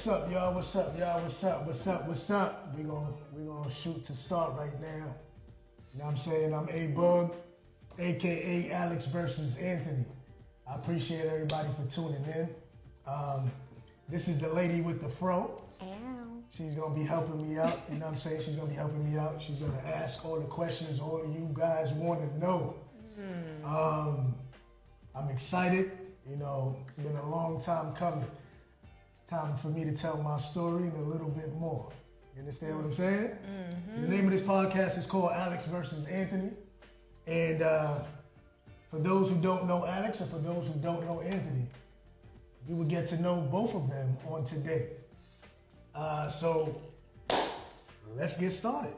What's up, y'all? What's up, y'all? What's up? What's up? What's up? We gonna shoot to start right now. You know what I'm saying? I'm A-Bug, aka Alex versus Anthony. I appreciate everybody for tuning in. This is the lady with the fro. Ow. She's gonna be helping me out. You know what I'm saying? She's gonna be helping me out. She's gonna ask all the questions all of you guys want to know. I'm excited. You know, it's been a long time coming. It's time for me to tell my story and a little bit more. You understand what I'm saying? Mm-hmm. The name of this podcast is called Alex versus Anthony. And for those who don't know Alex and for those who don't know Anthony, you will get to know both of them on today. So let's get started.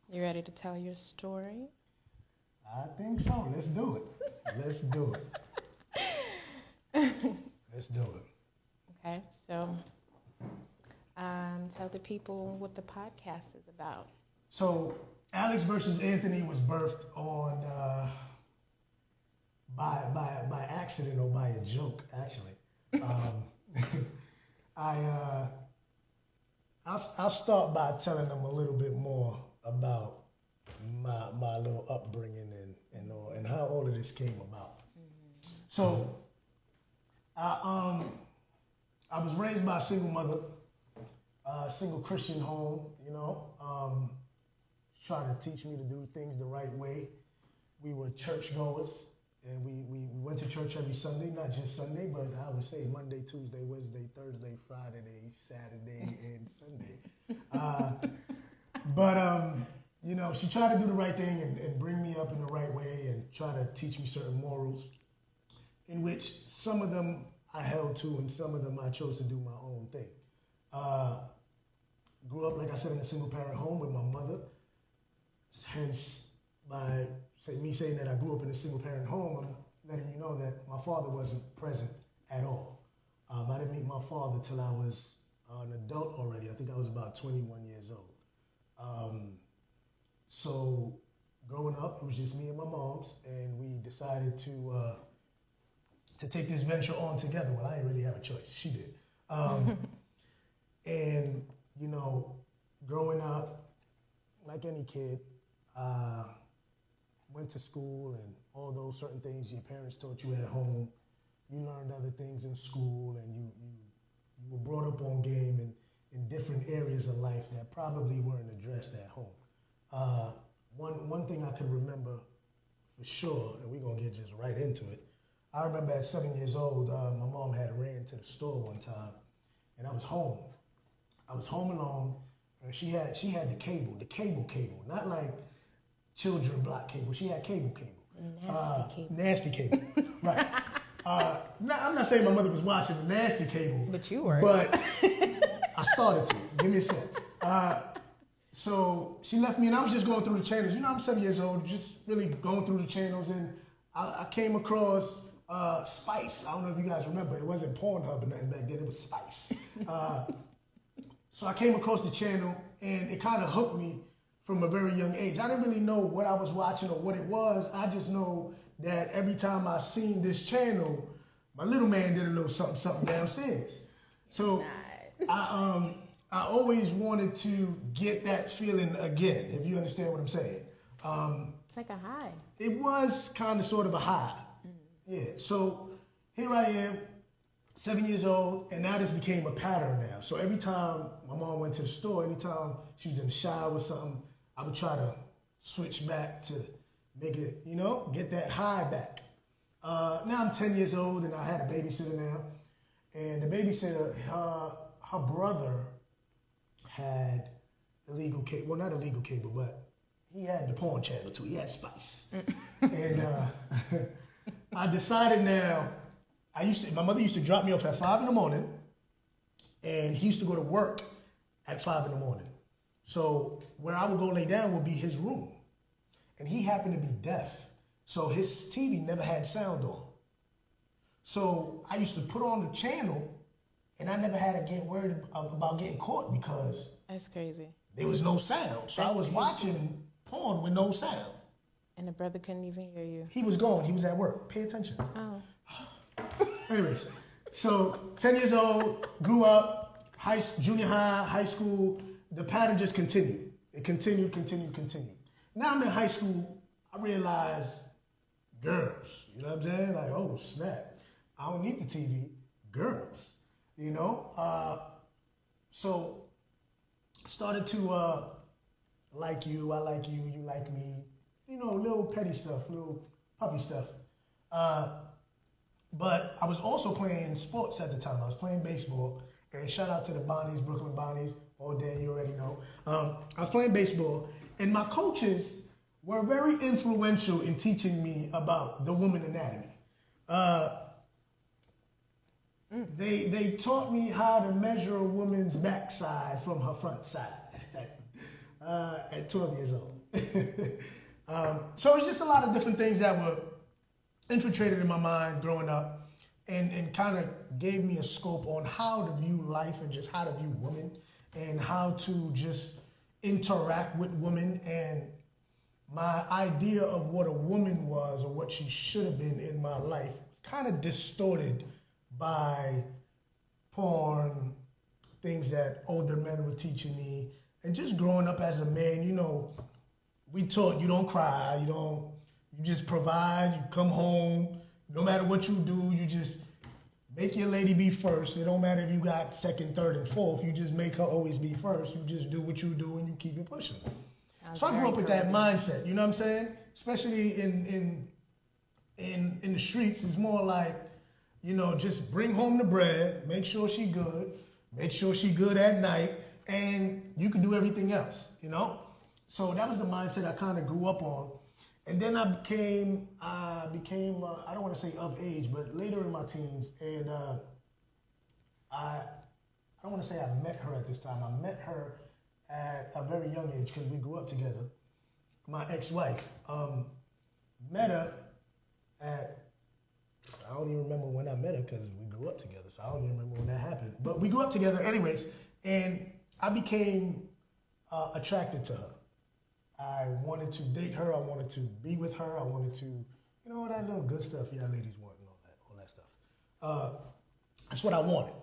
You ready to tell your story? I think so. Let's do it. Let's do it. Let's do it. Okay, so tell the people what the podcast is about. So Alex versus Anthony was birthed on by accident or by a joke, actually. I'll start by telling them a little bit more about my little upbringing and how all of this came about. Mm-hmm. So I was raised by a single mother, a single Christian home, you know, trying to teach me to do things the right way. We were churchgoers, and we went to church every Sunday, not just Sunday, but I would say Monday, Tuesday, Wednesday, Thursday, Friday, Saturday, and Sunday. You know, she tried to do the right thing and bring me up in the right way and try to teach me certain morals, in which some of them I held to and some of them I chose to do my own thing. Grew up, like I said, in a single-parent home with my mother. Hence, by me saying that I grew up in a single-parent home, I'm letting you know that my father wasn't present at all. I didn't meet my father till I was an adult already. I think I was about 21 years old. So growing up, it was just me and my mom's, and we decided to take this venture on together. Well, I didn't really have a choice. She did. And, you know, growing up, like any kid, went to school and all those certain things your parents taught you at home. You learned other things in school, and you were brought up on game in different areas of life that probably weren't addressed at home. One thing I can remember for sure, and we're going to get just right into it, I remember at 7 years old, my mom had ran to the store one time, and I was home. I was home alone, and she had the cable, not like children block cable. She had cable. Nasty cable, right. I'm not saying my mother was watching the nasty cable. But you were. But I started to. Give me a sec. So she left me, and I was just going through the channels. You know, I'm 7 years old, just really going through the channels, and I came across Spice. I don't know if you guys remember. It wasn't Pornhub or nothing back then. It was Spice. So I came across the channel, and it kind of hooked me from a very young age. I didn't really know what I was watching or what it was. I just know that every time I seen this channel, my little man did a little something downstairs. So I always wanted to get that feeling again, if you understand what I'm saying. It's like a high. It was kind of sort of a high. Yeah, so here I am, 7 years old, and now this became a pattern now. So every time my mom went to the store, anytime she was in the shower or something, I would try to switch back to make it, you know, get that high back. Now I'm 10 years old, and I had a babysitter now. And the babysitter, her brother had illegal cable. Well, not illegal cable, but he had the porn channel too. He had Spice. And I decided now, my mother used to drop me off at 5 in the morning, and he used to go to work at 5 in the morning. So where I would go lay down would be his room. And he happened to be deaf, so his TV never had sound on. So I used to put on the channel, and I never had to get worried about getting caught because That's crazy. there was no sound. So I was watching porn with no sound. And the brother couldn't even hear you. He was gone. He was at work. Pay attention. Oh. Anyways, So 10 years old, grew up, junior high, high school. The pattern just continued. It continued. Now I'm in high school. I realized girls. You know what I'm saying? Like, oh snap! I don't need the TV. Girls. You know. So started to like you. I like you. You like me. You know, little petty stuff, little puppy stuff. But I was also playing sports at the time. I was playing baseball. And shout out to the Bonnies, Brooklyn Bonnies. All day, you already know. I was playing baseball. And my coaches were very influential in teaching me about the woman anatomy. They taught me how to measure a woman's backside from her front side at 12 years old. So it's just a lot of different things that were infiltrated in my mind growing up and kind of gave me a scope on how to view life and just how to view women and how to just interact with women. And my idea of what a woman was or what she should have been in my life was kind of distorted by porn, things that older men were teaching me, and just growing up as a man. You know, we taught you don't cry, you just provide, you come home, no matter what you do, you just make your lady be first. It don't matter if you got second, third, and fourth, you just make her always be first. You just do what you do and you keep it pushing. So I grew up with that mindset, you know what I'm saying? Especially in the streets, it's more like, you know, just bring home the bread, make sure she good at night, and you can do everything else, you know? So that was the mindset I kind of grew up on. And then I became I don't want to say of age, but later in my teens, and I don't want to say I met her at this time. I met her at a very young age because we grew up together. My ex-wife, met her at, I don't even remember when I met her because we grew up together, so I don't even remember when that happened. But we grew up together anyways, and I became attracted to her. I wanted to date her. I wanted to be with her. I wanted to, you know, all that little good stuff y'all ladies want and all that stuff. That's what I wanted.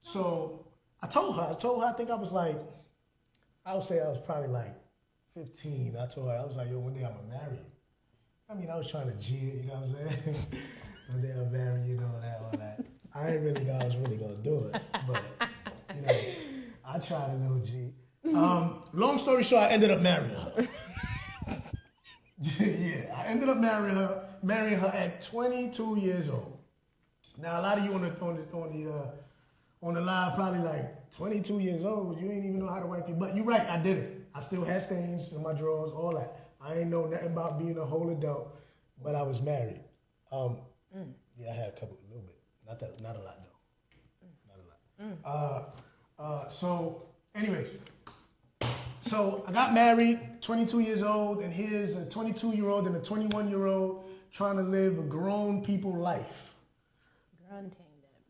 So I told her, I think I was like, I would say I was probably like 15. I told her, I was like, yo, one day I'm going to marry you. I mean, I was trying to jig, you know what I'm saying? One day I'll marry you, all that. I didn't really know I was really going to do it. But, you know, I tried a little G. Long story short, I ended up marrying her. Yeah, I ended up marrying her at 22 years old. Now, a lot of you on the live probably like 22 years old. You ain't even know how to wipe your butt. You're right, I did it. I still had stains in my drawers, all that. I ain't know nothing about being a whole adult, but I was married. Yeah, I had a little bit, not a lot though, not a lot. So, anyways. So I got married, 22 years old, and here's a 22-year-old and a 21-year-old trying to live a grown people life.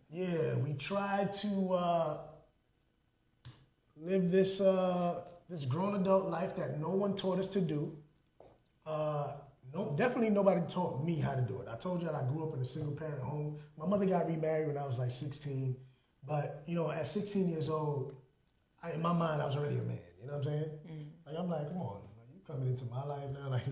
Yeah, we tried to live this grown adult life that no one taught us to do. Definitely nobody taught me how to do it. I told you I grew up in a single-parent home. My mother got remarried when I was like 16, but you know, at 16 years old, in my mind, I was already a man. You know what I'm saying? Like, I'm like, come on, you coming into my life now? Like,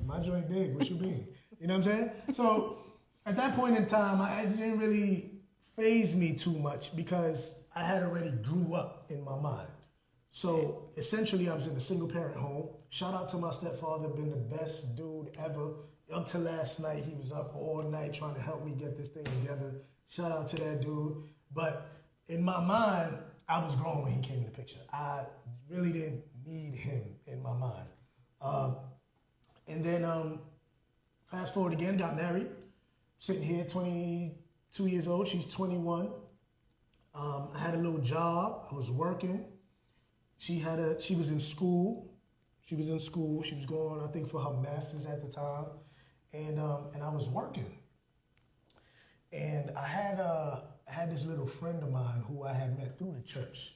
my joint big, what you mean? You know what I'm saying? So, at that point in time, it didn't really faze me too much because I had already grew up in my mind. So, essentially, I was in a single-parent home. Shout out to my stepfather, been the best dude ever. Up to last night, he was up all night trying to help me get this thing together. Shout out to that dude. But in my mind, I was grown when he came in the picture. I really didn't need him in my mind. And then fast forward again, got married. Sitting here, 22 years old. She's 21. I had a little job. I was working. She was in school. She was going, I think, for her master's at the time. And I was working. And I had this little friend of mine who I had met through the church.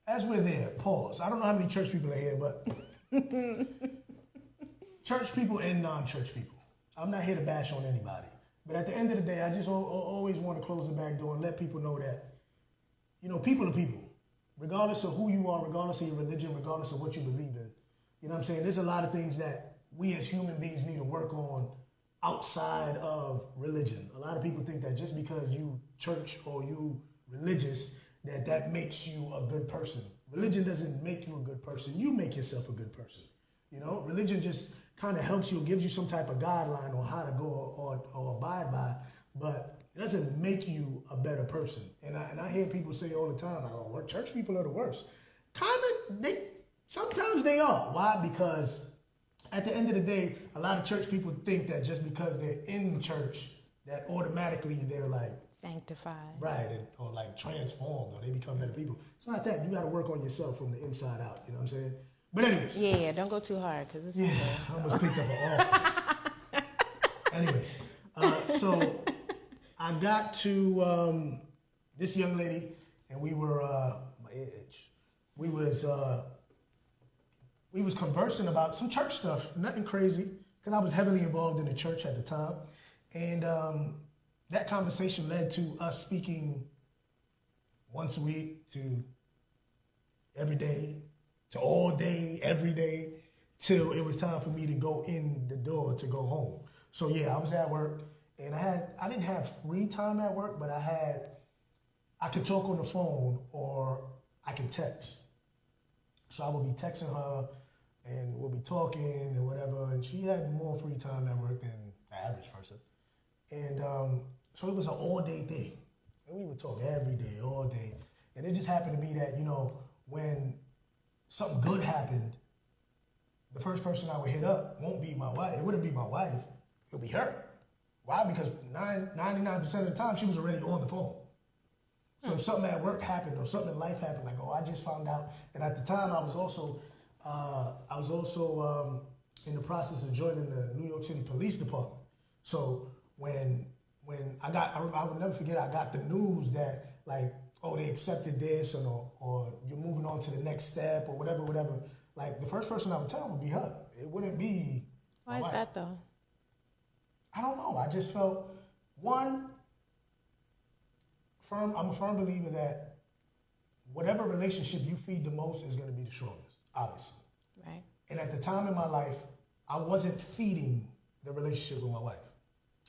As we're there, pause. I don't know how many church people are here, but church people and non-church people. I'm not here to bash on anybody. But at the end of the day, I just always want to close the back door and let people know that, people are people. Regardless of who you are, regardless of your religion, regardless of what you believe in. You know what I'm saying? There's a lot of things that we as human beings need to work on outside of religion. A lot of people think that just because you church or you religious, that makes you a good person. Religion doesn't make you a good person. You make yourself a good person. Religion just kind of helps you, gives you some type of guideline on how to go or abide by, but it doesn't make you a better person. And I hear people say all the time, well, church people are the worst. Sometimes they are. Why? Because at the end of the day, a lot of church people think that just because they're in church, that automatically they're like sanctified. Right, or like transformed, or they become better people. It's not that. You got to work on yourself from the inside out. You know what I'm saying? But anyways. Yeah, don't go too hard because it's I almost picked up an offer. Anyways, so I got to this young lady, and we were my age. We was conversing about some church stuff, nothing crazy, because I was heavily involved in the church at the time, and that conversation led to us speaking once a week to every day, to all day, every day, till it was time for me to go in the door to go home. So yeah, I was at work, and I didn't have free time at work, but I could talk on the phone or I could text. So I would be texting her, and we'll be talking and whatever, and she had more free time at work than the average person. And so it was an all-day thing, and we would talk every day, all day. And it just happened to be that, when something good happened, the first person I would hit up won't be my wife. It wouldn't be my wife. It would be her. Why? Because 99% of the time, she was already on the phone. So if something at work happened or something in life happened, like, I just found out. And at the time, I was also in the process of joining the New York City Police Department. So when I would never forget, I got the news that, like, they accepted this, or you're moving on to the next step, or whatever. Like, the first person I would tell would be her. It wouldn't be Why is that, though? I don't know. I just felt, I'm a firm believer that whatever relationship you feed the most is going to be the strongest, obviously. Right. And at the time in my life, I wasn't feeding the relationship with my wife.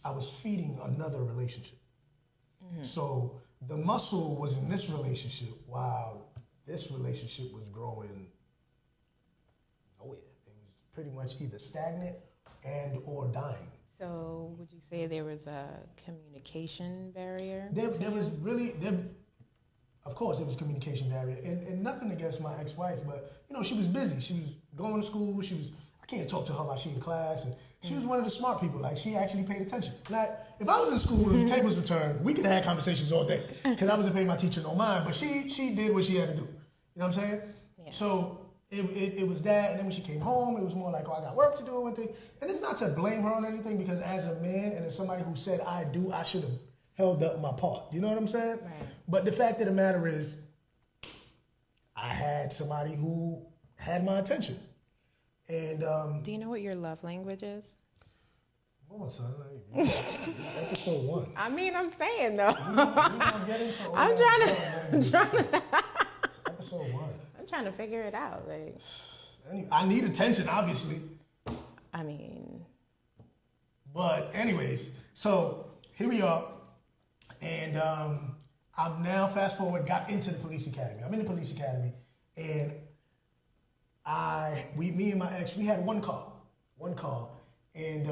I was feeding another relationship. Mm-hmm. So the muscle was in this relationship while this relationship was growing nowhere. It was pretty much either stagnant and or dying. So would you say there was a communication barrier? There was really, of course, there was communication barrier. And nothing against my ex-wife, but, she was busy. She was going to school. I can't talk to her while she's in class. And she was one of the smart people. Like, she actually paid attention. Like, if I was in school and the tables were turned, we could have had conversations all day. Because I wasn't paying my teacher no mind. But she did what she had to do. You know what I'm saying? Yeah. So it was that. And then when she came home, it was more like, I got work to do. And it's not to blame her on anything, because as a man and as somebody who said I do, I should have held up my part. You know what I'm saying? Right. But the fact of the matter is, I had somebody who had my attention. And do you know what your love language is? Come on, son. Episode 1. I mean, I'm saying, though. We gonna get into all I'm trying to. Episode 1. I'm trying to figure it out. Like, I need attention, obviously. I mean. But anyways, so here we are. And I'm now, fast forward, got into the police academy. I'm in the police academy. And me and my ex, we had one car. And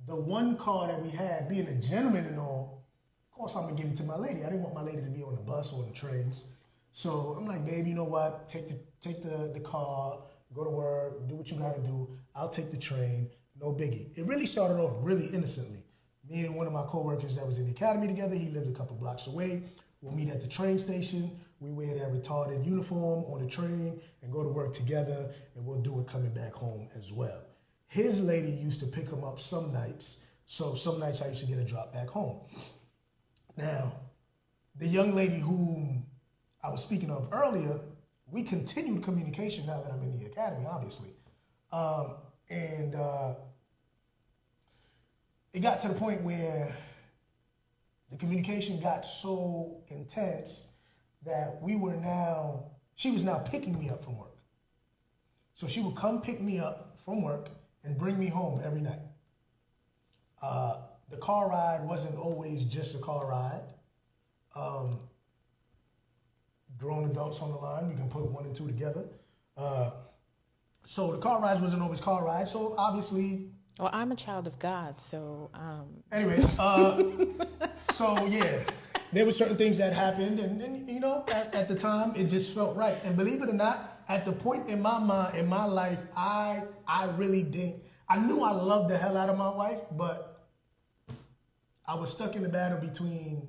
the one car that we had, being a gentleman and all, of course I'm gonna give it to my lady. I didn't want my lady to be on the bus or the trains. So I'm like, babe, you know what? Take the car, go to work, do what you gotta do. I'll take the train, no biggie. It really started off really innocently. Me and one of my coworkers that was in the academy together, he lived a couple blocks away. We'll meet at the train station. We wear that retarded uniform on the train and go to work together, and we'll do it coming back home as well. His lady used to pick him up some nights, so some nights I used to get a drop back home. Now, the young lady whom I was speaking of earlier, we continued communication now that I'm in the academy, obviously. it got to the point where the communication got so intense that she was now picking me up from work. So she would come pick me up from work and bring me home every night. The car ride wasn't always just a car ride. Grown adults on the line, we can put one and two together. So the car rides wasn't always car rides. So obviously, Well, I'm a child of God, so. anyways, so yeah, there were certain things that happened, and you know, at the time, it just felt right. And believe it or not, at the point in my mind, in my life, I really didn't. I knew I loved the hell out of my wife, but I was stuck in the battle between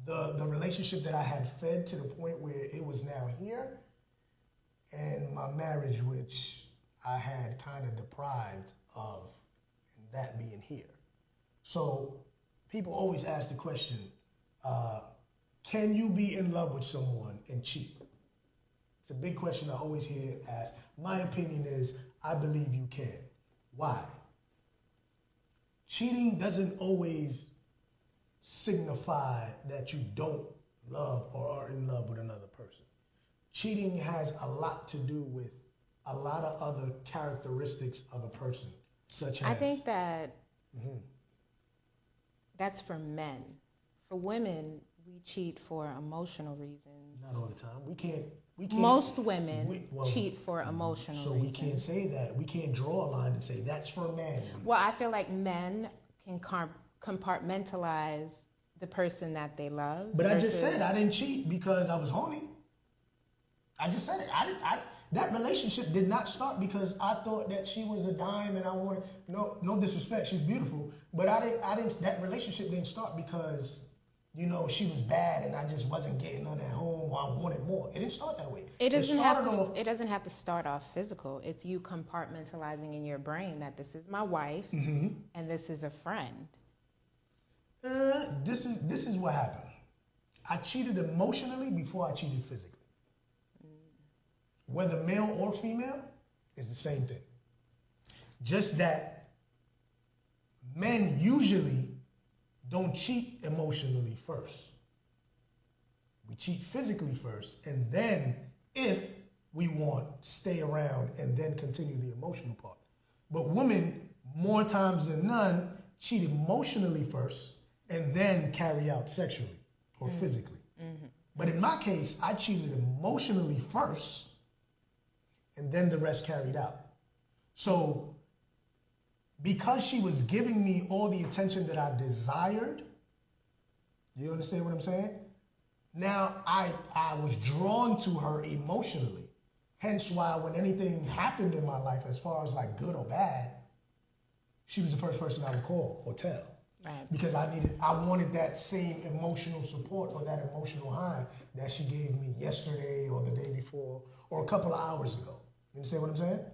the relationship that I had fed to the point where it was now here, and my marriage, which I had kind of deprived of, and that being here. So people always ask the question, can you be in love with someone and cheat? It's a big question I always hear asked. My opinion is, I believe you can. Why? Cheating doesn't always signify that you don't love or are in love with another person. Cheating has a lot to do with a lot of other characteristics of a person, such as... I think that that's for men. For women, we cheat for emotional reasons. Not all the time. We can't Most women cheat for emotional reasons. So we can't say that. We can't draw a line and say that's for men. Well, I feel like men can compartmentalize the person that they love. But I just said I didn't cheat because I was horny. I just said it. That relationship did not start because I thought that she was a dime and I wanted, no disrespect, she's beautiful, but that relationship didn't start because, you know, she was bad and I just wasn't getting none at home or I wanted more. It didn't start that way. It doesn't have to start off physical. It's you compartmentalizing in your brain that this is my wife and this is a friend. This is what happened. I cheated emotionally before I cheated physically. Whether male or female is the same thing. Just that men usually don't cheat emotionally first. We cheat physically first, and then if we want, stay around and then continue the emotional part. But women, more times than none, cheat emotionally first and then carry out sexually or physically. But in my case, I cheated emotionally first and then the rest carried out. So because she was giving me all the attention that I desired, you understand what I'm saying? Now I was drawn to her emotionally. Hence why when anything happened in my life, as far as like good or bad, she was the first person I would call or tell. Right. Because I wanted that same emotional support or that emotional high that she gave me yesterday or the day before or a couple of hours ago. You understand what I'm saying?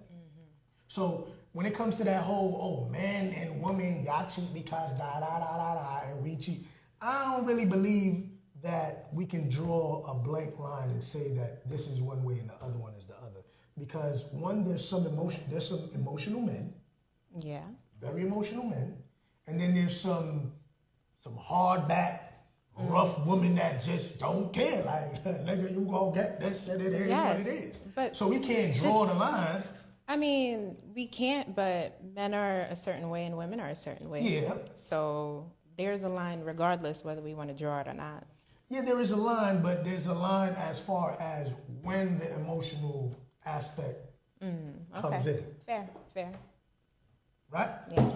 So when it comes to that whole, man and woman, y'all cheat because and we cheat, I don't really believe that we can draw a blank line and say that this is one way and the other one is the other. Because one, there's some emotional men. Yeah. Very emotional men. And then there's some hardback, rough women that just don't care. Like, nigga, you gonna get this and it is what it is. But so we can't draw the line. I mean, we can't, but men are a certain way and women are a certain way. Yeah. So there's a line regardless whether we want to draw it or not. Yeah, there is a line, but there's a line as far as when the emotional aspect comes in. Fair. Right? Yeah.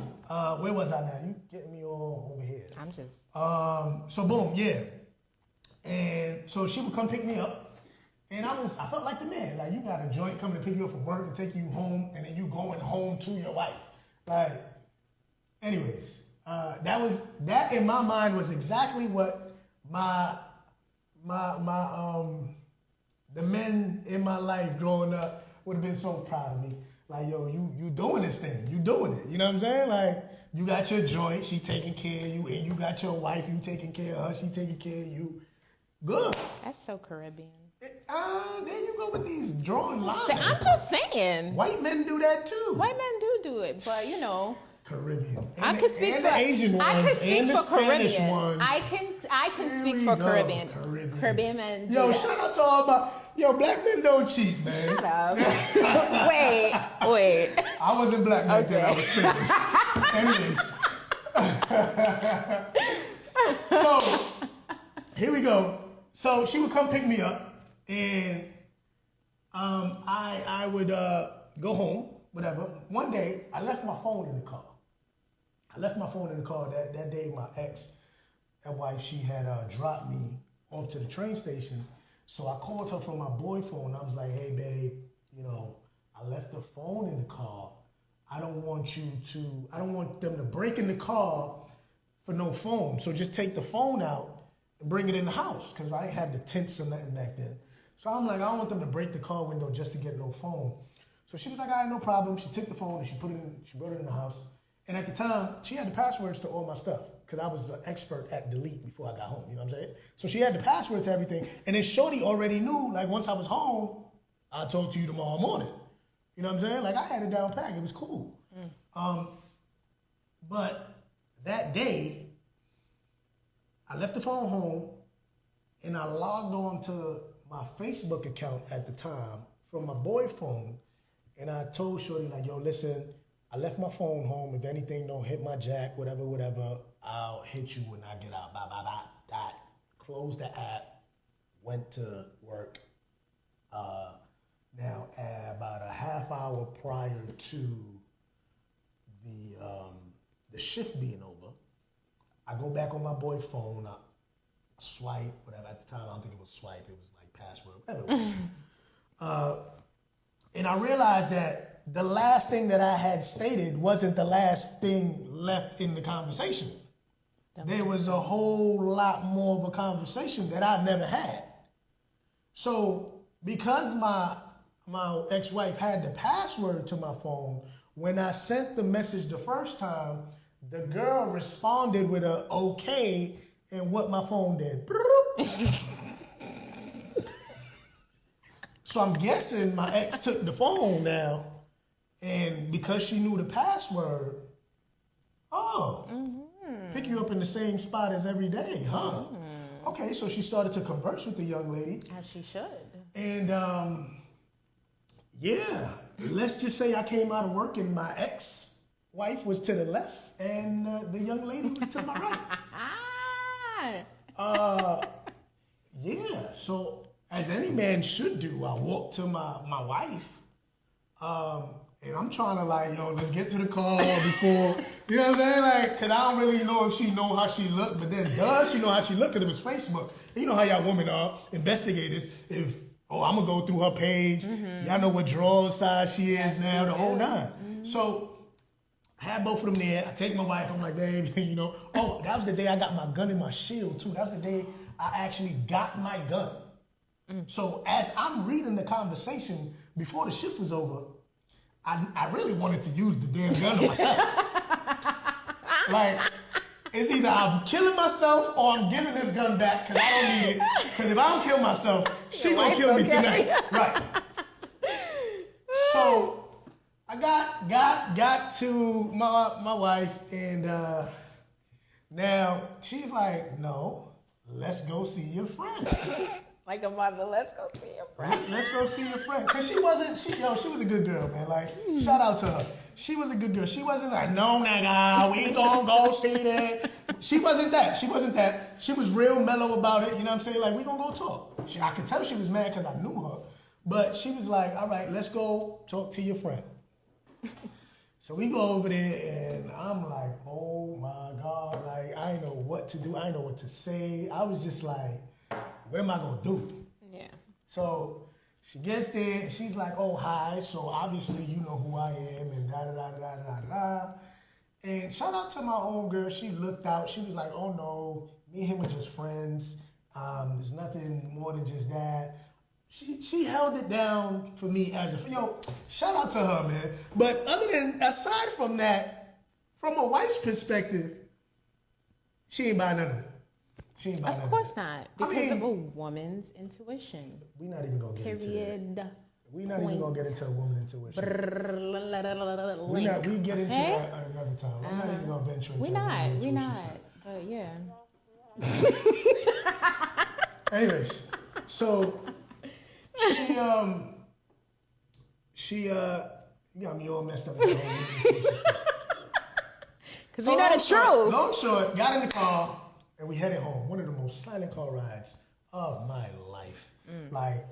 Where was I now? You getting me all over here. I'm just... So boom, yeah. And so she would come pick me up. And I felt like the man. Like, you got a joint coming to pick you up from work to take you home, and then you going home to your wife. Like, anyways, that in my mind was exactly what the men in my life growing up would have been so proud of me. Like, yo, you doing this thing. You doing it. You know what I'm saying? Like, you got your joint, she taking care of you, and you got your wife, you taking care of her, she taking care of you. Good. That's so Caribbean. There you go with these drawing lines. I'm just saying. White men do that too. White men do it, but you know. Caribbean. I could speak and for the Asian ones I could speak and the for Spanish Caribbean. ones. I can Here speak we for go, Caribbean. Caribbean. Caribbean men. Yo, do that. shout out to all my black men don't cheat, man. Shut up. Wait. I wasn't black back then. I Okay. was Spanish. Anyways, so here we go. So she would come pick me up, and I would go home, whatever. One day, I left my phone in the car. That day. My ex-wife, she had dropped me off to the train station. So I called her from my boy phone. I was like, hey, babe, I left the phone in the car. I don't want them to break in the car for no phone. So just take the phone out and bring it in the house, because I ain't had the tents or nothing back then. So I'm like, I don't want them to break the car window just to get no phone. So she was like, all right, no problem. She took the phone and she brought it in the house. And at the time, she had the passwords to all my stuff, because I was an expert at delete before I got home, you know what I'm saying? So she had the password to everything. And then Shorty already knew, like, once I was home, I'll talk to you tomorrow morning. You know what I'm saying? Like, I had it down pat. It was cool. But that day, I left the phone home, and I logged on to my Facebook account at the time from my boy phone, and I told Shorty, like, yo, listen, I left my phone home. If anything don't hit my jack, whatever, I'll hit you when I get out. Bye. Closed the app, went to work. Now, about a half hour prior to the shift being over, I go back on my boy phone, I swipe, whatever. At the time, I don't think it was swipe, it was like password, whatever it was. And I realized that the last thing that I had stated wasn't the last thing left in the conversation. There was a whole lot more of a conversation that I never had. So because my ex-wife had the password to my phone, when I sent the message the first time, the girl responded with a okay, and what my phone did. So I'm guessing my ex took the phone now, and because she knew the password, pick you up in the same spot as every day, huh? Okay, so she started to converse with the young lady. As she should. And yeah, let's just say I came out of work and my ex-wife was to the left and the young lady was to my right. Yeah, so as any man should do, I walked to my wife, and I'm trying to like, yo, let's get to the car before, you know what I'm saying? Like, because I don't really know if she know how she looked, but then does she know how she looked? Because it was Facebook. And you know how y'all women are, investigators. If, I'm going to go through her page. Y'all know what drawer size she is now, the whole nine. So I had both of them there. I take my wife. I'm like, babe, that was the day I got my gun in my shield, too. That was the day I actually got my gun. So as I'm reading the conversation before the shift was over, I really wanted to use the damn gun on myself. Like, it's either I'm killing myself or I'm giving this gun back because I don't need it. Because if I don't kill myself, she gonna kill me tonight. Right. So I got to my wife, and now she's like, no, let's go see your friend. Like a mother, let's go see your friend. Let's go see your friend. Because she was a good girl, man. Like, shout out to her. She was a good girl. She wasn't like, no, nigga, we gonna go see that. She wasn't that. She was real mellow about it. You know what I'm saying? Like, we gonna go talk. I could tell she was mad because I knew her. But she was like, all right, let's go talk to your friend. So we go over there, and I'm like, oh, my God. Like, I didn't know what to do. I didn't know what to say. I was just like, what am I gonna do? Yeah. So she gets there, and she's like, oh, hi. So obviously you know who I am, and da-da-da-da-da-da-da. And shout out to my own girl. She looked out. She was like, oh, no, me and him are just friends. There's nothing more than just that. She held it down for me as a friend. Shout out to her, man. But aside from that, from a wife's perspective, she ain't buying none of it. Of course not, because of a woman's intuition. We're not even gonna get into that. Period. We're not even gonna get into a woman intuition. We get into Okay? that at another time. I'm not even gonna venture into We a woman not. intuition. We not. But yeah. Anyways, so she you got me all messed up with the whole woman intuition stuff. Because we know the truth. Long short, got in the car and we headed home. One of the most silent car rides of my life. Like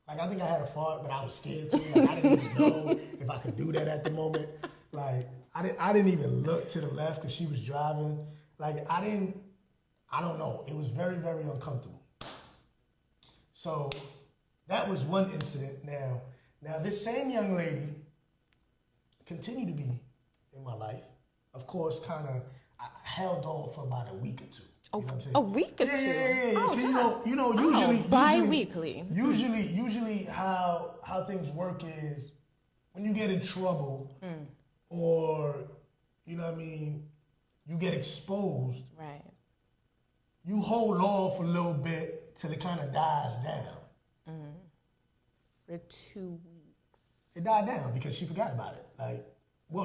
I think I had a fart, but I was scared too. Like I didn't even know if I could do that at the moment. Like I didn't even look to the left because she was driving. Like I don't know. It was very, very uncomfortable. So that was one incident. Now this same young lady continued to be in my life. Of course, I held off for about a week or two. You know what I'm saying? A week or two? Yeah. Oh, Usually bi-weekly. Usually how things work is when you get in trouble or, you know what I mean, you get exposed. Right. You hold off a little bit till it kind of dies down. For 2 weeks. It died down because she forgot about it.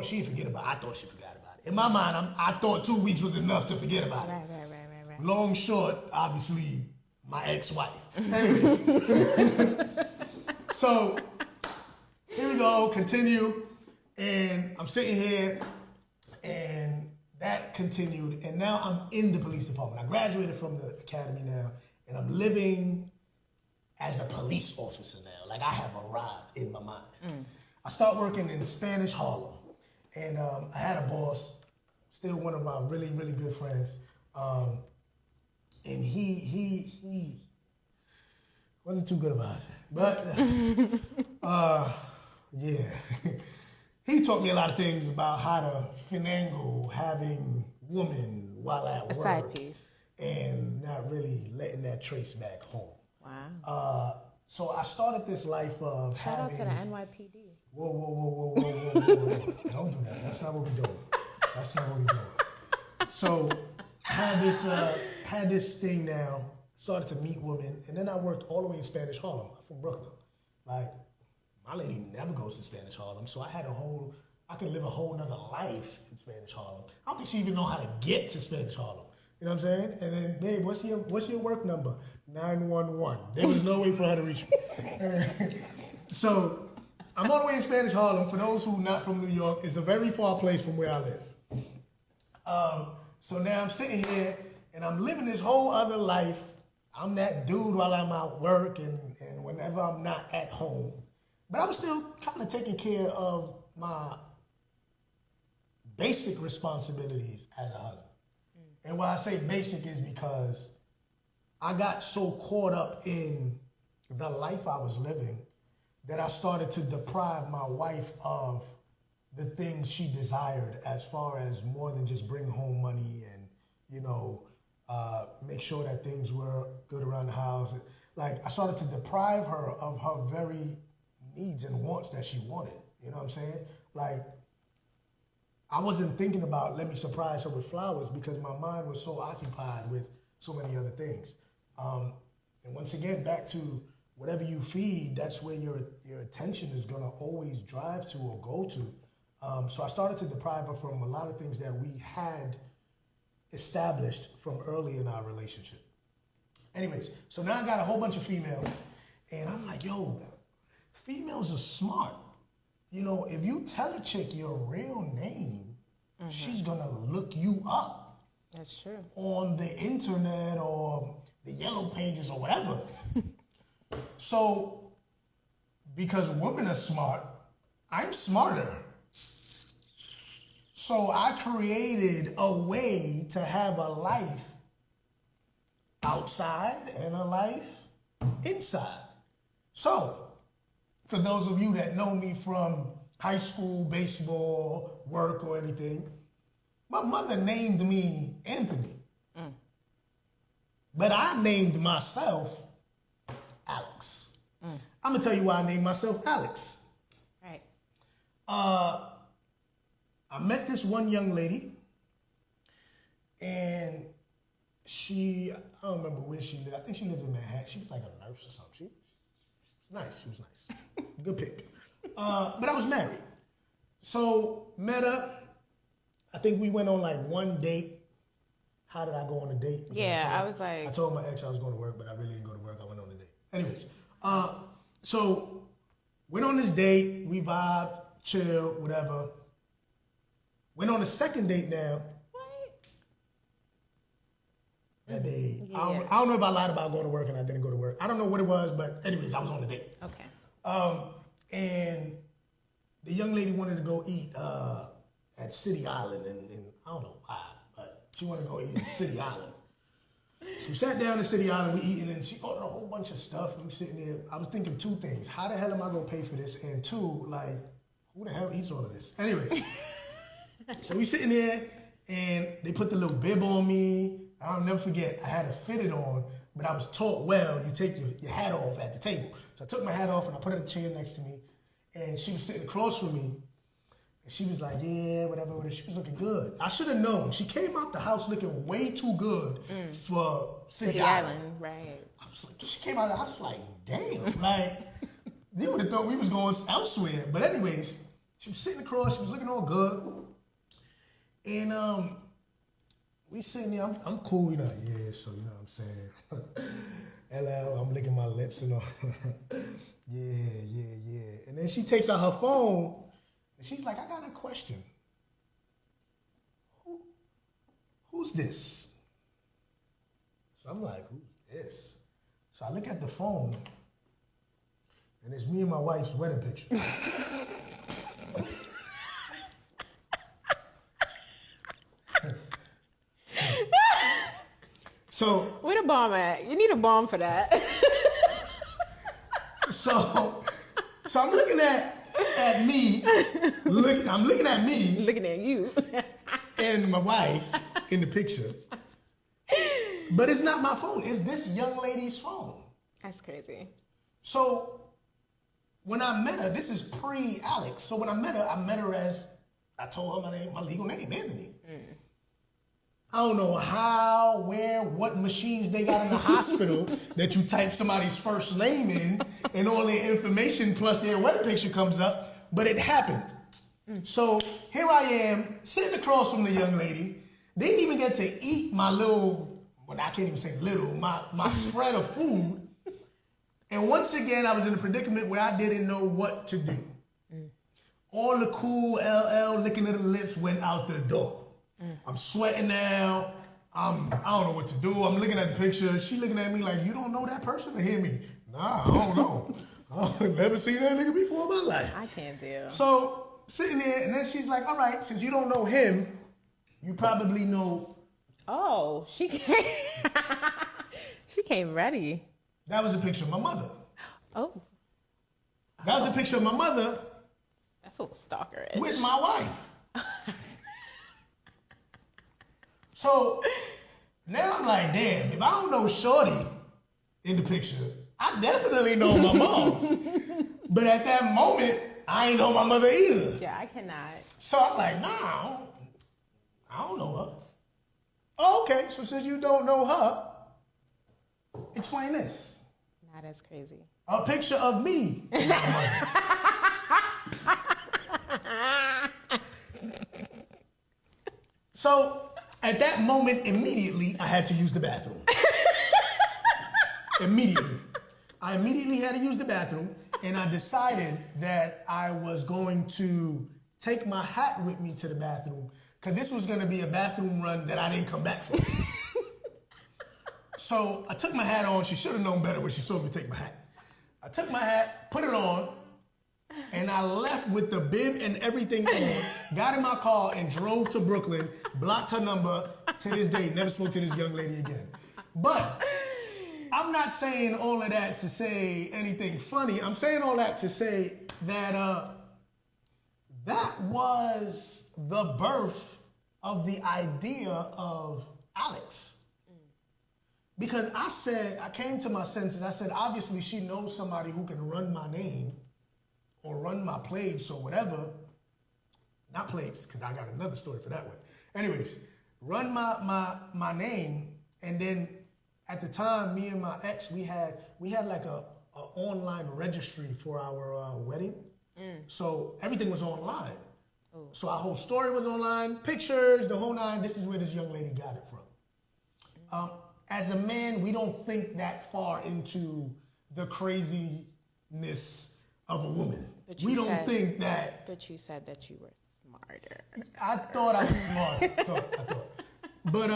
She didn't forget about it. I thought she forgot about it. In my mind, I thought 2 weeks was enough to forget about it. Right. Long short, obviously, my ex-wife. Anyways. So, here we go, continue. And I'm sitting here, and that continued. And now I'm in the police department. I graduated from the academy now, and I'm living as a police officer now. Like, I have arrived in my mind. I start working in Spanish Harlem. And I had a boss, still one of my really, really good friends. And he wasn't too good about it. But, yeah. He taught me a lot of things about how to finagle having woman while at work. A side piece. And not really letting that trace back home. Wow. So I started this life of Shout having... out to the NYPD. Whoa. Don't do that. That's not what we're doing. So had this thing now, started to meet women, and then I worked all the way in Spanish Harlem. I'm from Brooklyn. Like, my lady never goes to Spanish Harlem, so I could live a whole nother life in Spanish Harlem. I don't think she even know how to get to Spanish Harlem. You know what I'm saying? And then, babe, what's your work number? 911. There was no way for her to reach me. So I'm all the way in Spanish Harlem. For those who are not from New York, it's a very far place from where I live. So now I'm sitting here and I'm living this whole other life. I'm that dude while I'm at work and whenever I'm not at home. But I'm still kind of taking care of my basic responsibilities as a husband. And why I say basic is because I got so caught up in the life I was living that I started to deprive my wife of the things she desired as far as more than just bring home money and, make sure that things were good around the house. Like, I started to deprive her of her very needs and wants that she wanted. You know what I'm saying? Like, I wasn't thinking about let me surprise her with flowers because my mind was so occupied with so many other things. And once again, back to whatever you feed, that's where your attention is gonna always drive to or go to. So I started to deprive her from a lot of things that we had established from early in our relationship. Anyways, so now I got a whole bunch of females, and I'm like, yo, females are smart. If you tell a chick your real name, she's gonna look you up. That's true. On the internet or the yellow pages or whatever. So, because women are smart, I'm smarter. So I created a way to have a life outside and a life inside. So, for those of you that know me from high school, baseball, work, or anything, my mother named me Anthony. But I named myself Alex. I'm going to tell you why I named myself Alex. Right. I met this one young lady, and I don't remember where she lived. I think she lived in Manhattan. She was like a nurse or something. nice. She was nice. Good pick. But I was married. So, met her. I think we went on like one date. How did I go on a date? Yeah, I was like... I told my ex I was going to work, but I really didn't go to work. I went on a date. Anyways, so went on this date. We vibed, chill, whatever. Went on a second date now. What? That day. Yeah. I don't know if I lied about going to work and I didn't go to work. I don't know what it was, but anyways, I was on the date. Okay. And the young lady wanted to go eat at City Island, and I don't know why, but she wanted to go eat at City Island. So we sat down at City Island, we eating, and she ordered a whole bunch of stuff. I'm sitting there. I was thinking two things: how the hell am I gonna pay for this? And two, like, who the hell eats all of this? Anyways, so we sitting there, and they put the little bib on me. I'll never forget. I had a fitted on, but I was taught well. You take your hat off at the table. So I took my hat off and I put it in a chair next to me, and she was sitting across from me. And she was like, yeah, whatever. She was looking good. I should have known. She came out the house looking way too good for City Island. Right. I was like, she came out of the house like, damn. Like, you would have thought we was going elsewhere. But anyways, she was sitting across. She was looking all good. And we sitting there. I'm cool, you know. Yeah, so you know what I'm saying. Hello, I'm licking my lips and all. Yeah. And then she takes out her phone. And she's like, I got a question. Who's this? So I'm like, who's this? So I look at the phone, and it's me and my wife's wedding picture. So Where the bomb at? You need a bomb for that. So I'm looking at me. I'm looking at me. Looking at you. And my wife in the picture. But it's not my phone. It's this young lady's phone. That's crazy. So when I met her, this is pre-Alex. So when I met her as, I told her my name, my legal name, Anthony. I don't know how, where, what machines they got in the hospital that you type somebody's first name in and all their information plus their wedding picture comes up, but it happened. So here I am, sitting across from the young lady. They didn't even get to eat my little, well, I can't even say little, my spread of food. And once again, I was in a predicament where I didn't know what to do. All the cool LL licking of the lips went out the door. I'm sweating now. I don't know what to do. I'm looking at the picture. She looking at me like, you don't know that person? Or hear me? Nah, I don't know. I've never seen that nigga before in my life. I can't deal. So sitting there, and then she's like, all right, since you don't know him, you probably know. Oh, she came. She came ready. That was a picture of my mother. Oh. That was a picture of my mother. That's a little stalker-ish. With my wife. So now I'm like, damn, if I don't know Shorty in the picture, I definitely know my mom's. But at that moment, I ain't know my mother either. Yeah, I cannot. So I'm like, nah, I don't know her. Oh, okay, so since you don't know her, explain this. Nah, that's crazy. A picture of me and my mother. So at that moment, immediately, I had to use the bathroom. Immediately. I immediately had to use the bathroom, and I decided that I was going to take my hat with me to the bathroom, because this was going to be a bathroom run that I didn't come back from. So I took my hat on. She should have known better when she saw me take my hat. I took my hat, put it on, and I left with the bib and everything on, got in my car and drove to Brooklyn, blocked her number. To this day, never spoke to this young lady again. But I'm not saying all of that to say anything funny. I'm saying all that to say that that was the birth of the idea of Alex. Because I came to my senses, I said, obviously she knows somebody who can run my name or run my plates or whatever. Not plates, because I got another story for that one. Anyways, run my name, and then at the time, me and my ex, we had like a online registry for our wedding. So everything was online. Ooh. So our whole story was online, pictures, the whole nine. This is where this young lady got it from. As a man, we don't think that far into the craziness of a woman. We don't think that. But you said that you were smarter. I thought I was smart. I thought. But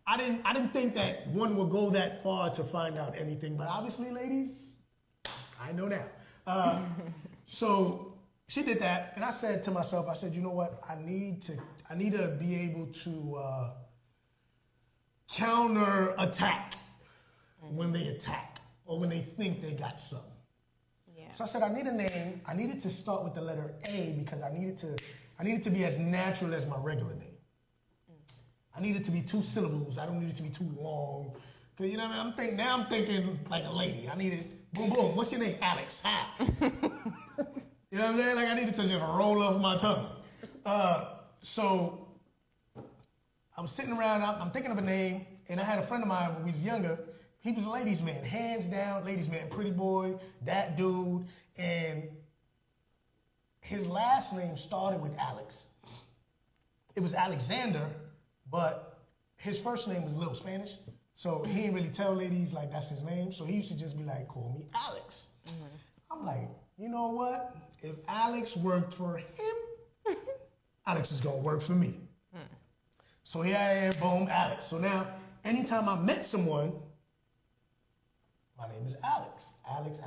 I didn't think that one would go that far to find out anything. But obviously, ladies, I know now. So she did that, and I said to myself, I said, you know what? I need to be able to counter attack when they attack or when they think they got something. Yeah. So I said, I need a name. I needed to start with the letter A because I needed to be as natural as my regular name. I need it to be 2 syllables. I don't need it to be too long. Cause you know what I mean? I'm thinking like a lady. I need it, boom, boom. What's your name? Alex. Hi. You know what I'm saying? Like I needed to just roll off my tongue. So I was sitting around, I'm thinking of a name, and I had a friend of mine when we was younger. He was a ladies' man, hands down, ladies' man, pretty boy, that dude. And his last name started with Alex. It was Alexander, but his first name was a little Spanish. So he didn't really tell ladies like that's his name. So he used to just be like, call me Alex. Mm-hmm. I'm like, you know what? If Alex worked for him, Alex is gonna work for me. So here I am, boom, Alex. So now, anytime I met someone, my name is Alex. Alex.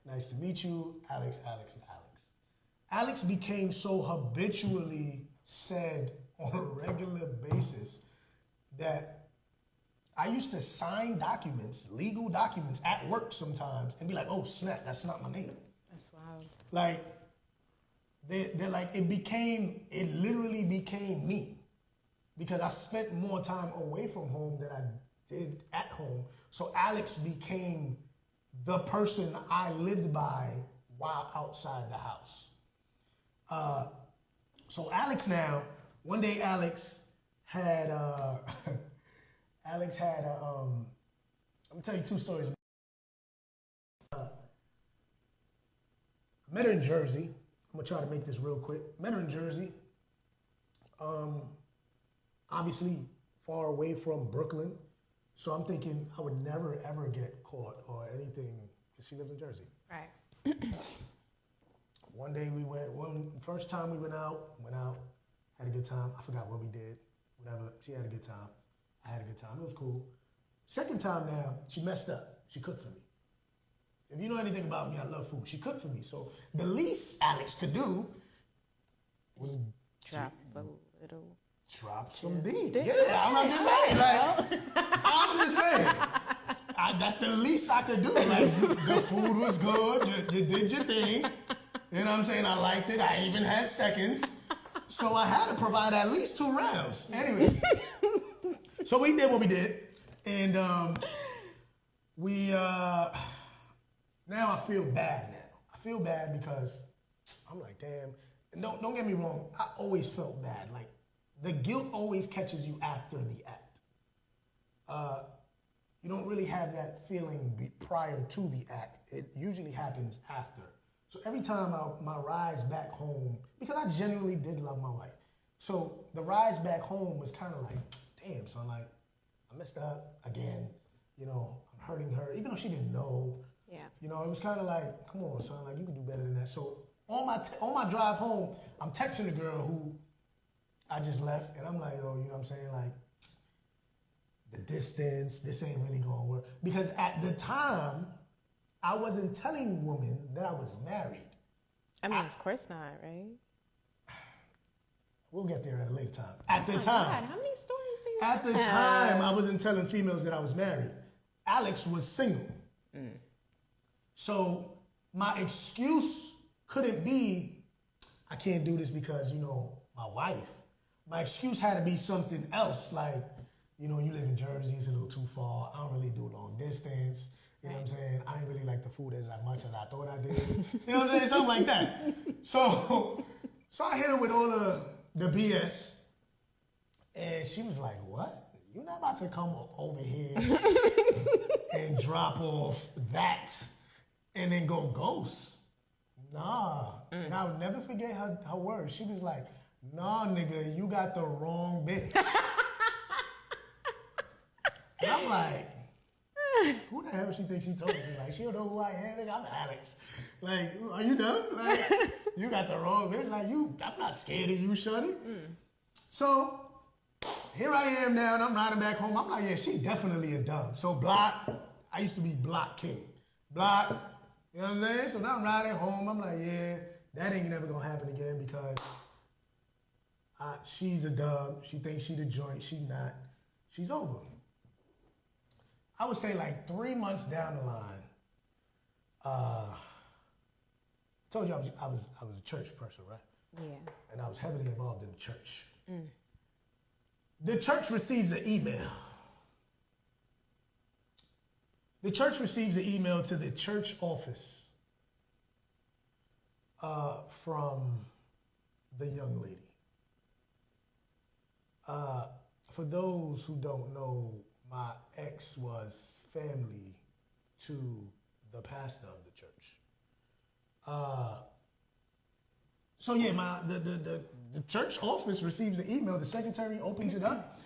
Nice to meet you, Alex. Alex became so habitually said on a regular basis that I used to sign documents, legal documents at work sometimes and be like, oh snap, that's not my name. That's wild. Like, they're like, it literally became me because I spent more time away from home than I did at home. So Alex became the person I lived by while outside the house. So Alex now, one day Alex had, I'm gonna tell you 2 stories. I met her in Jersey. I'm gonna try to make this real quick. Met her in Jersey. Obviously far away from Brooklyn. So I'm thinking I would never ever get caught or anything because she lives in Jersey. Right. One day first time we went out, had a good time. I forgot what we did. Whatever. She had a good time. I had a good time. It was cool. Second time now, she messed up. She cooked for me. If you know anything about me, I love food. She cooked for me. So the least Alex could do was drop a little. Drop some D. Yeah, I'm just saying. Like, I'm just saying. That's the least I could do. Like, the food was good. You did your thing. You know what I'm saying? I liked it. I even had seconds. So I had to provide at least 2 rounds. Anyways. So we did what we did. And now I feel bad now. I feel bad because I'm like, damn. And don't get me wrong. I always felt bad. Like, the guilt always catches you after the act. You don't really have that feeling prior to the act. It usually happens after. So every time my rides back home, because I genuinely did love my wife. So the rides back home was kind of like, damn, son, like, I messed up again. You know, I'm hurting her, even though she didn't know. Yeah. You know, it was kind of like, come on, son, like, you can do better than that. So on my drive home, I'm texting the girl who I just left, and I'm like, oh, you know what I'm saying? Like, the distance, this ain't really gonna work. Because at the time, I wasn't telling women that I was married. I mean, of course not, right? We'll get there at a later time. At the time. God, how many stories do you have? At the time, I wasn't telling females that I was married. Alex was single. So my excuse couldn't be, I can't do this because, you know, my wife. My excuse had to be something else, like, you know, you live in Jersey, it's a little too far. I don't really do long distance. You know what I'm saying? I ain't really like the food as much as I thought I did. You know what I'm saying? Something like that. So I hit her with all the BS. And she was like, what? you're not about to come over here and drop off that and then go ghost. Nah. And I'll never forget her words. She was like, nah, nigga, you got the wrong bitch. And I'm like, who the hell she thinks she talking to? Like, she don't know who I am. Nigga, I'm Alex. Like, are you dumb? Like, you got the wrong bitch. Like, I'm not scared of you, shorty. So, here I am now, and I'm riding back home. I'm like, yeah, she definitely a dub. So, Block, I used to be Block King. Block, you know what I'm saying? So now I'm riding home. I'm like, yeah, that ain't never gonna happen again because she's a dub. She thinks she the joint. She not. She's over. I would say like 3 months down the line, told you I was a church person, right? Yeah. And I was heavily involved in the church. The church receives an email. The church receives an email to the church office from the young lady. For those who don't know, my ex was family to the pastor of the church. So yeah, the church office receives the email. The secretary opens it up,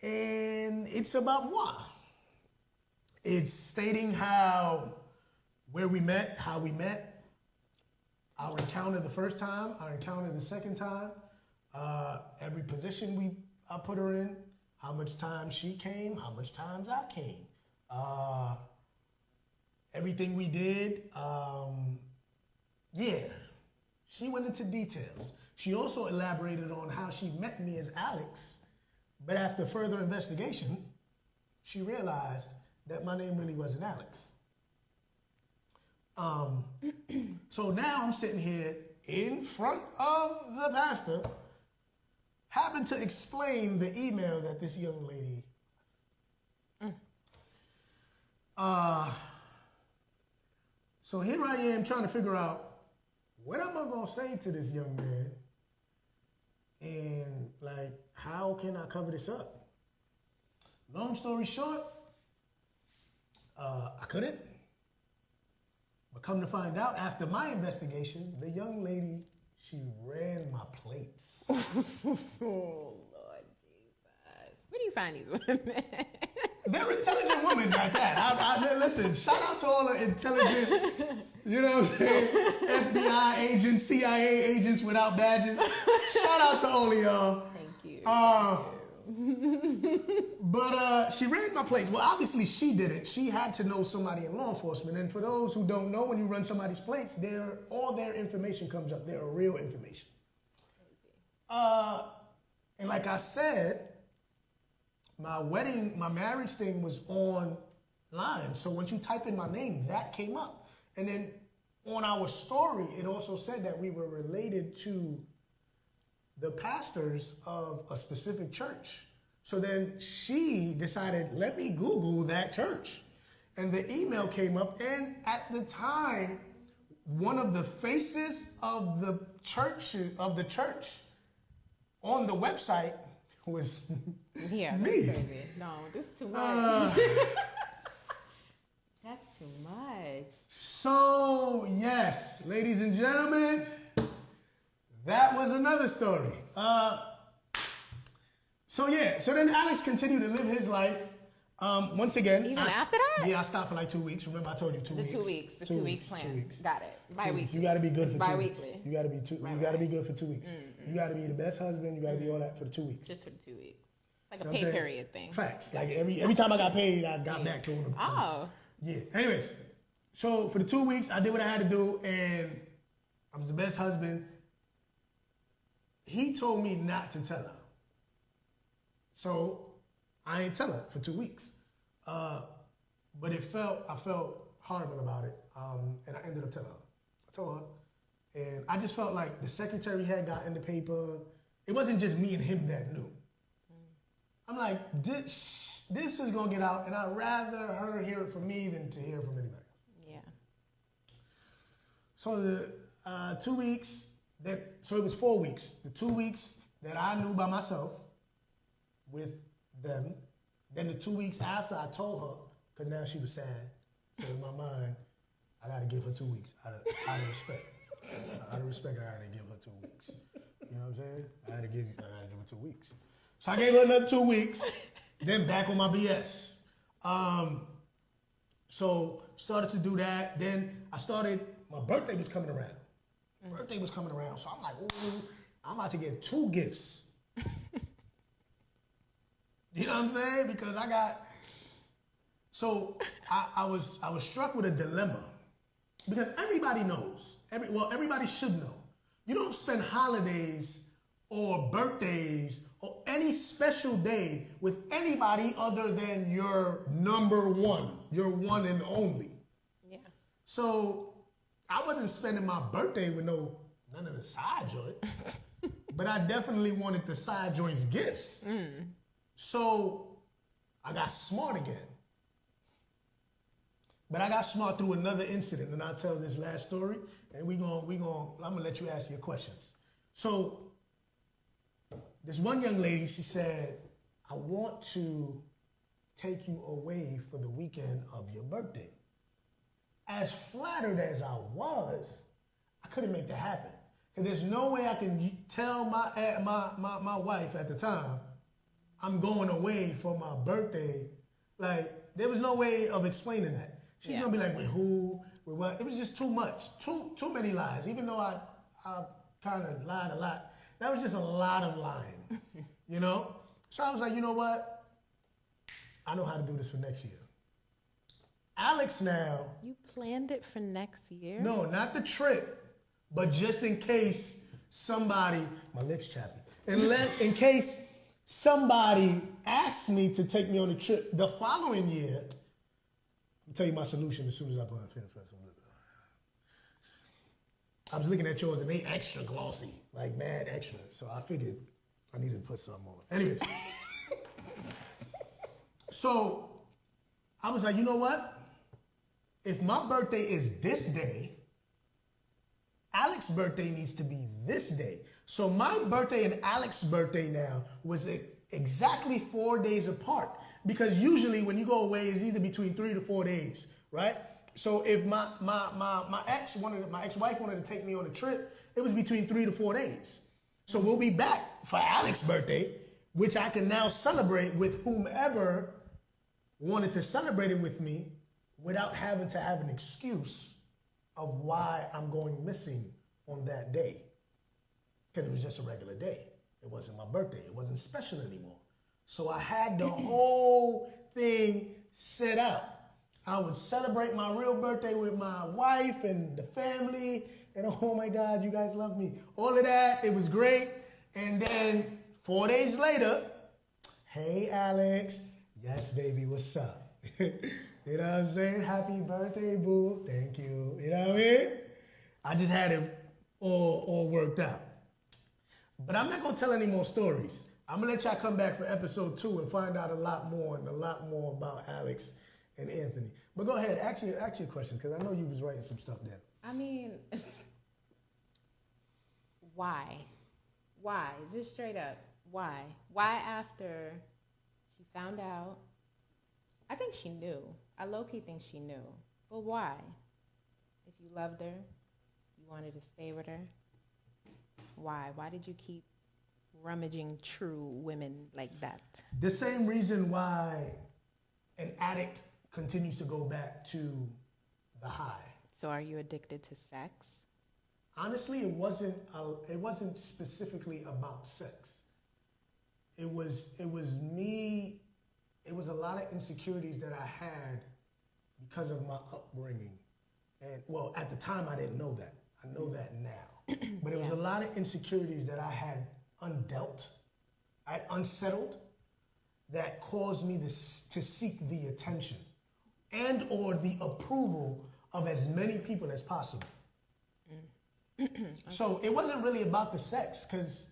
and it's about moi. It's stating where we met, how we met, our encounter the first time, our encounter the second time, every position I put her in, how much time she came, how much times I came, everything we did. Yeah, she went into details. She also elaborated on how she met me as Alex, but after further investigation, she realized that my name really wasn't Alex. So now I'm sitting here in front of the pastor, having to explain the email that this young lady. So here I am trying to figure out what am I gonna say to this young man, and like how can I cover this up? Long story short, I couldn't. But come to find out, after my investigation, the young lady, she ran my plates. Oh, Lord Jesus. Where do you find these women? They're intelligent women at that. Listen, shout out to all the intelligent, you know what I'm saying, FBI agents, CIA agents without badges. Shout out to all of y'all. Thank you. But she ran my plates. Well, obviously she didn't. She had to know somebody in law enforcement. And for those who don't know, when you run somebody's plates, all their information comes up. They're real information. And like I said, my marriage thing was online. So once you type in my name, that came up. And then on our story, it also said that we were related to the pastors of a specific church. So then she decided, let me Google that church. And the email came up, and at the time, one of the faces of the church on the website was Yeah, me. that's crazy. No, this is too much. That's too much. So yes, ladies and gentlemen, that was another story. So then Alex continued to live his life. Once again, Even after that? Yeah, I stopped for like 2 weeks. Remember, I told you 2 weeks. The 2 week plan. 2 weeks. Got it. Bi-weekly. You got to be good for 2 weeks. Bi-weekly. You got to be be good for 2 weeks. You got to be the best husband. You got to be all that for the 2 weeks. Just for the 2 weeks. It's like a pay period thing. Facts. Like every time I got paid, I got back to him. Oh. Yeah. Anyways, so for the 2 weeks, I did what I had to do, and I was the best husband. He told me not to tell her. So I ain't tell her for 2 weeks. But I felt horrible about it. And I ended up telling her. I told her. And I just felt like the secretary had gotten the paper. It wasn't just me and him that knew. I'm like, this is going to get out, and I'd rather her hear it from me than to hear it from anybody else. Yeah. So the 2 weeks, so it was 4 weeks. The 2 weeks that I knew by myself with them. Then the 2 weeks after, I told her, because now she was sad. So in my mind, I got to give her 2 weeks out of respect. Out of respect, I got to give her 2 weeks. You know what I'm saying? I got to give her 2 weeks. So I gave her another 2 weeks. Then back on my BS. So started to do that. Then my birthday was coming around. Birthday was coming around. So I'm like, ooh, I'm about to get 2 gifts. You know what I'm saying? Because I was struck with a dilemma. Because everybody knows, everybody should know. You don't spend holidays or birthdays or any special day with anybody other than your number one, your one and only. Yeah. So I wasn't spending my birthday with none of the side joints, but I definitely wanted the side joints gifts. So I got smart again. But I got smart through another incident, and I'll tell this last story, and I'm gonna let you ask your questions. So this one young lady, she said, I want to take you away for the weekend of your birthday. As flattered as I was, I couldn't make that happen. Because there's no way I can tell my wife at the time, I'm going away for my birthday. Like, there was no way of explaining that. She's gonna be like, with who, with what? It was just too much, too many lies. Even though I kind of lied a lot, that was just a lot of lying, you know? So I was like, you know what? I know how to do this for next year. Alex now. You planned it for next year? No, not the trip, but just in case somebody, my lips chappy, in case somebody asked me to take me on a trip the following year. I'll tell you my solution as soon as I put on finish. I was looking at yours and they extra glossy, like mad extra. So I figured I needed to put something on. Anyways. So I was like, you know what? If my birthday is this day, Alex's birthday needs to be this day. So my birthday and Alex's birthday now was exactly 4 days apart. Because usually when you go away, it's either between 3 to 4 days, right? So if my ex-wife wanted to take me on a trip, it was between 3 to 4 days. So we'll be back for Alex's birthday, which I can now celebrate with whomever wanted to celebrate it with me without having to have an excuse of why I'm going missing on that day. Because it was just a regular day. It wasn't my birthday. It wasn't special anymore. So I had the whole thing set up. I would celebrate my real birthday with my wife and the family. And oh my God, you guys love me. All of that, it was great. And then 4 days later, hey Alex, yes baby, what's up? You know what I'm saying? Happy birthday, boo. Thank you. You know what I mean? I just had it all worked out. But I'm not going to tell any more stories. I'm going to let y'all come back for episode 2 and find out a lot more about Alex and Anthony. But go ahead, ask your questions, because I know you was writing some stuff down. I mean, why? Why? Just straight up, why? Why after she found out? I think she knew. I low-key think she knew. But why? If you loved her, you wanted to stay with her, why? Why did you keep rummaging true women like that? The same reason why an addict continues to go back to the high. So are you addicted to sex? Honestly, it wasn't specifically about sex. It was me. It was a lot of insecurities that I had because of my upbringing. And well, at the time I didn't know that. I know that now. But it was a lot of insecurities that I had undealt, I had unsettled, that caused me to seek the attention and or the approval of as many people as possible. Okay. So it wasn't really about the sex, because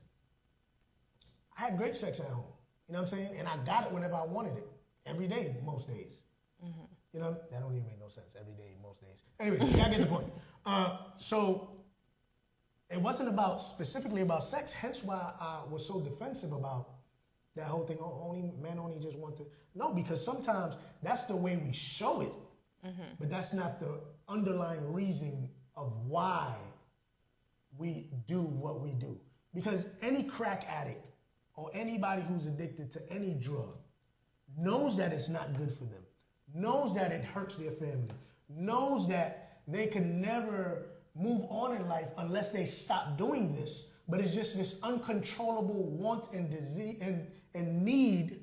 I had great sex at home. You know what I'm saying? And I got it whenever I wanted it. Every day, most days. Mm-hmm. You know, that don't even make no sense. Every day, most days. Anyways, you gotta get the point. So it wasn't specifically about sex, hence why I was so defensive about That whole thing, oh, men only just want to. No, because sometimes that's the way we show it, but that's not the underlying reason of why we do what we do. Because any crack addict or anybody who's addicted to any drug knows that it's not good for them, knows that it hurts their family, knows that they can never move on in life unless they stop doing this, but it's just this uncontrollable want and disease and need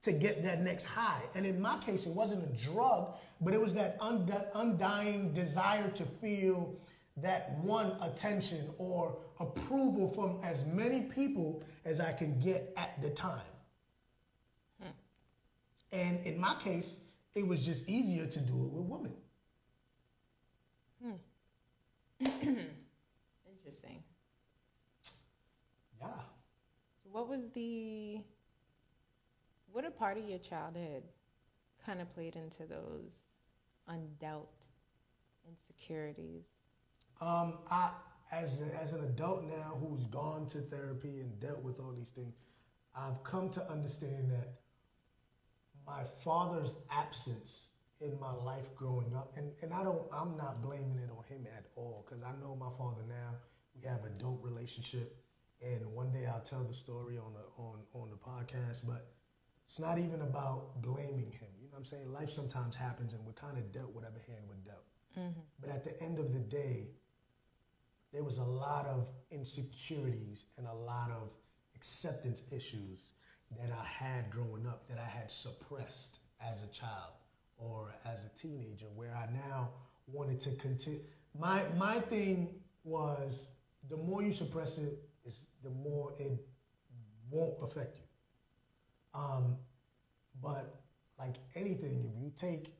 to get that next high. And in my case, it wasn't a drug, but it was that undying desire to feel that one attention or approval from as many people as I can get at the time. And in my case, it was just easier to do it with women. Interesting. Yeah. What a part of your childhood kind of played into those undealt insecurities? As an adult now who's gone to therapy and dealt with all these things, I've come to understand that my father's absence in my life growing up, and I'm not blaming it on him at all, because I know my father now. We have a dope relationship, and one day I'll tell the story on the podcast, but it's not even about blaming him. You know what I'm saying? Life sometimes happens, and we're kind of dealt whatever hand we're dealt. But at the end of the day, there was a lot of insecurities and a lot of acceptance issues that I had growing up that I had suppressed as a child or as a teenager, where I now wanted to continue. My thing was, the more you suppress it, the more it won't affect you. But like anything, if you take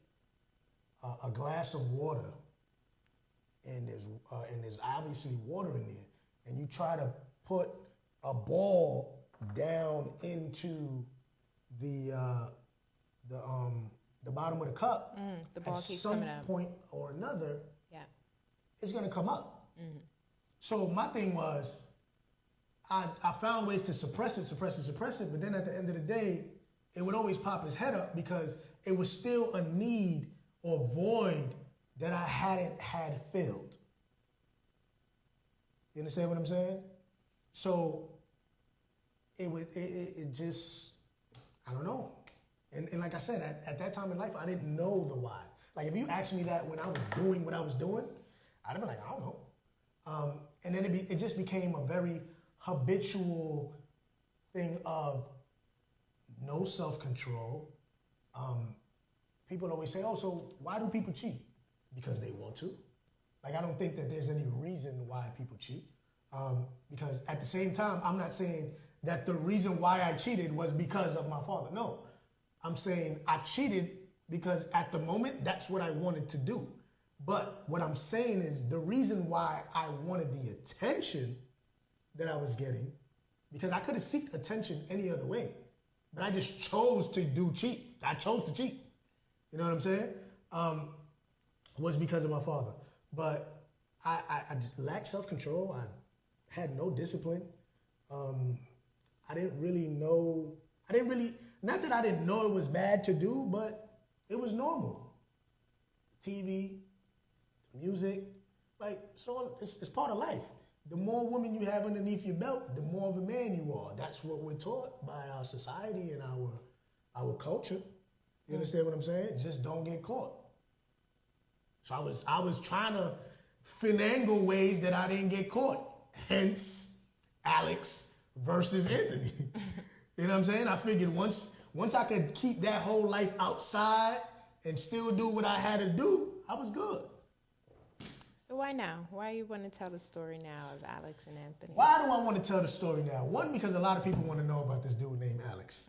a glass of water and there's obviously water in there, and you try to put a ball down into the bottom of the cup, the ball at keeps some coming up. point or another, Yeah. it's gonna come up. So my thing was, I found ways to suppress it, but then at the end of the day, it would always pop his head up because it was still a need or void that I hadn't had filled. You understand what I'm saying? So it just, I don't know. And like I said, at that time in life, I didn't know the why. Like if you asked me that when I was doing what I was doing, I'd be like, I don't know. And then it just became a very habitual thing of no self-control. People always say, oh, so why do people cheat? Because they want to. Like, I don't think that there's any reason why people cheat. Because at the same time, I'm not saying that the reason why I cheated was because of my father. No, I'm saying I cheated because at the moment, that's what I wanted to do. But what I'm saying is the reason why I wanted the attention that I was getting, because I could have sought attention any other way, but I just chose to cheat. I chose to cheat. You know what I'm saying? Was because of my father. But I just lacked self-control. I had no discipline. I didn't really know. Not that I didn't know it was bad to do, but it was normal. TV, music, like, so it's part of life. The more women you have underneath your belt, the more of a man you are. That's what we're taught by our society and our culture. You understand what I'm saying? Just don't get caught. So I was trying to finagle ways that I didn't get caught. Hence, Alex versus Anthony. You know what I'm saying? I figured once I could keep that whole life outside and still do what I had to do, I was good. So why now? Why you want to tell the story now of Alex and Anthony? Why do I want to tell the story now? One, because a lot of people want to know about this dude named Alex.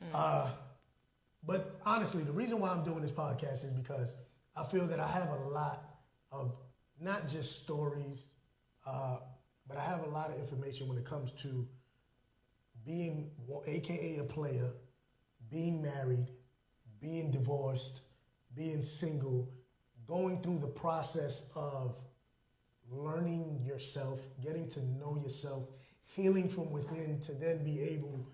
But honestly, the reason why I'm doing this podcast is because I feel that I have a lot of not just stories, but I have a lot of information when it comes to being, AKA a player, being married, being divorced, being single, going through the process of learning yourself, getting to know yourself, healing from within to then be able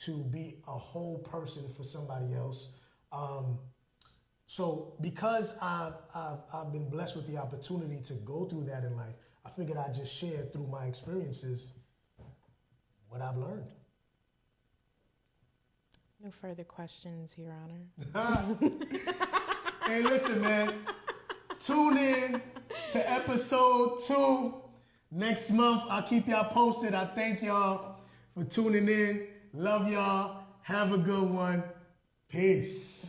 to be a whole person for somebody else. So because I've been blessed with the opportunity to go through that in life, I figured I'd just share through my experiences what I've learned. No further questions, Your Honor. Hey, listen, man. Tune in to episode 2 next month. I'll keep y'all posted. I thank y'all for tuning in. Love y'all. Have a good one. Peace.